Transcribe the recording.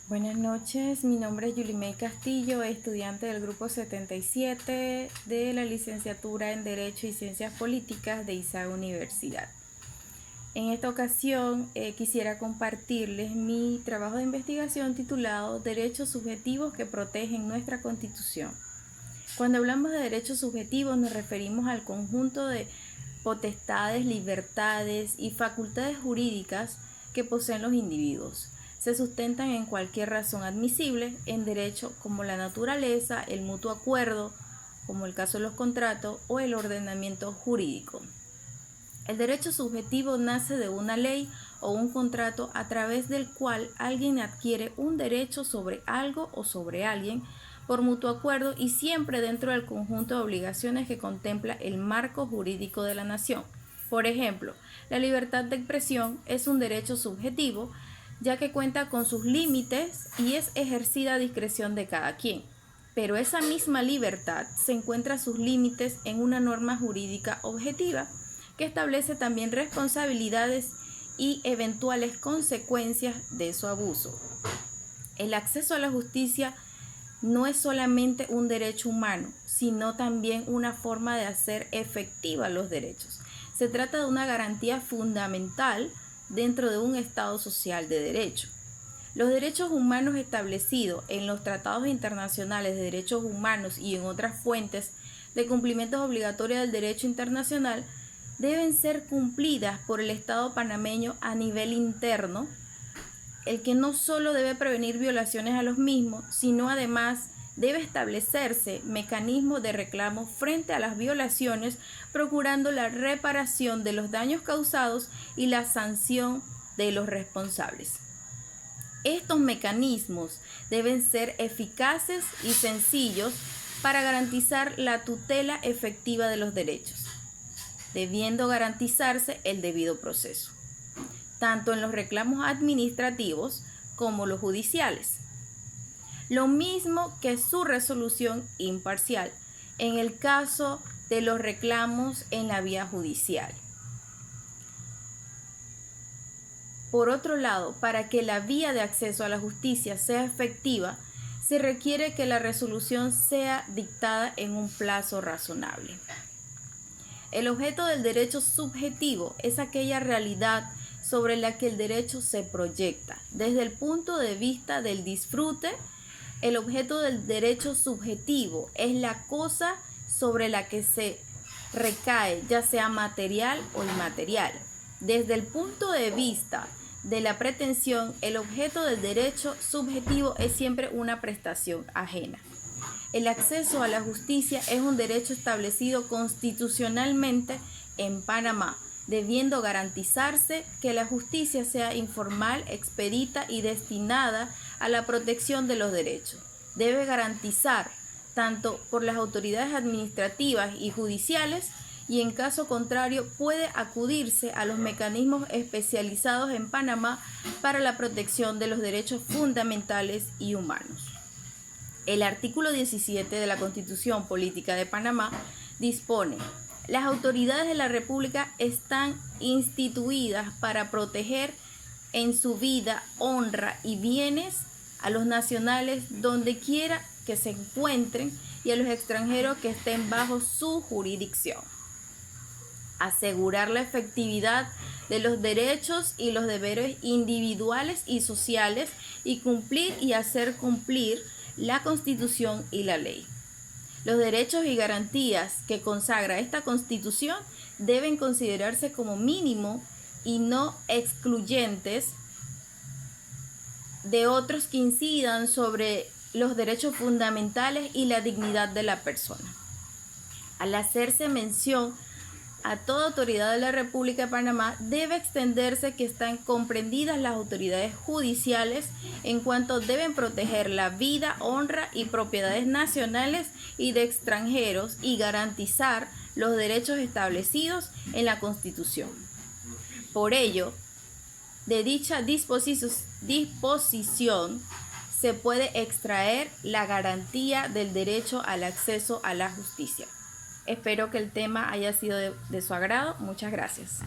Buenas noches, mi nombre es Yulimey Castillo, estudiante del grupo 77 de la licenciatura en Derecho y Ciencias Políticas de ISAG Universidad. En esta ocasión quisiera compartirles mi trabajo de investigación titulado Derechos subjetivos que protegen nuestra Constitución. Cuando hablamos de derechos subjetivos nos referimos al conjunto de potestades, libertades y facultades jurídicas que poseen los individuos. Se sustentan en cualquier razón admisible en derecho como la naturaleza, el mutuo acuerdo, como el caso de los contratos, o el ordenamiento jurídico. El derecho subjetivo nace de una ley o un contrato a través del cual alguien adquiere un derecho sobre algo o sobre alguien por mutuo acuerdo y siempre dentro del conjunto de obligaciones que contempla el marco jurídico de la nación. Por ejemplo, la libertad de expresión es un derecho subjetivo, ya que cuenta con sus límites y es ejercida a discreción de cada quien. Pero esa misma libertad se encuentra sus límites en una norma jurídica objetiva, que establece también responsabilidades y eventuales consecuencias de su abuso. El acceso a la justicia no es solamente un derecho humano, sino también una forma de hacer efectiva los derechos. Se trata de una garantía fundamental dentro de un Estado social de derecho. Los derechos humanos establecidos en los tratados internacionales de derechos humanos y en otras fuentes de cumplimientos obligatorios del derecho internacional deben ser cumplidas por el Estado panameño a nivel interno, el que no solo debe prevenir violaciones a los mismos, sino además debe establecerse mecanismos de reclamo frente a las violaciones, procurando la reparación de los daños causados y la sanción de los responsables. Estos mecanismos deben ser eficaces y sencillos para garantizar la tutela efectiva de los derechos, debiendo garantizarse el debido proceso, tanto en los reclamos administrativos como los judiciales. Lo mismo que su resolución imparcial en el caso de los reclamos en la vía judicial. Por otro lado, para que la vía de acceso a la justicia sea efectiva, se requiere que la resolución sea dictada en un plazo razonable. El objeto del derecho subjetivo es aquella realidad sobre la que el derecho se proyecta. Desde el punto de vista del disfrute, el objeto del derecho subjetivo es la cosa sobre la que se recae, ya sea material o inmaterial. Desde el punto de vista de la pretensión, el objeto del derecho subjetivo es siempre una prestación ajena. El acceso a la justicia es un derecho establecido constitucionalmente en Panamá, debiendo garantizarse que la justicia sea informal, expedita y destinada a la protección de los derechos. Debe garantizar tanto por las autoridades administrativas y judiciales, y en caso contrario puede acudirse a los mecanismos especializados en Panamá para la protección de los derechos fundamentales y humanos. El artículo 17 de la Constitución Política de Panamá dispone: las autoridades de la República están instituidas para proteger en su vida, honra y bienes a los nacionales donde quiera que se encuentren y a los extranjeros que estén bajo su jurisdicción. Asegurar la efectividad de los derechos y los deberes individuales y sociales y cumplir y hacer cumplir la Constitución y la ley. Los derechos y garantías que consagra esta Constitución deben considerarse como mínimo y no excluyentes de otros que incidan sobre los derechos fundamentales y la dignidad de la persona. Al hacerse mención a toda autoridad de la República de Panamá, debe extenderse que están comprendidas las autoridades judiciales en cuanto deben proteger la vida, honra y propiedades nacionales y de extranjeros y garantizar los derechos establecidos en la Constitución. Por ello, de dicha disposición se puede extraer la garantía del derecho al acceso a la justicia. Espero que el tema haya sido de su agrado. Muchas gracias.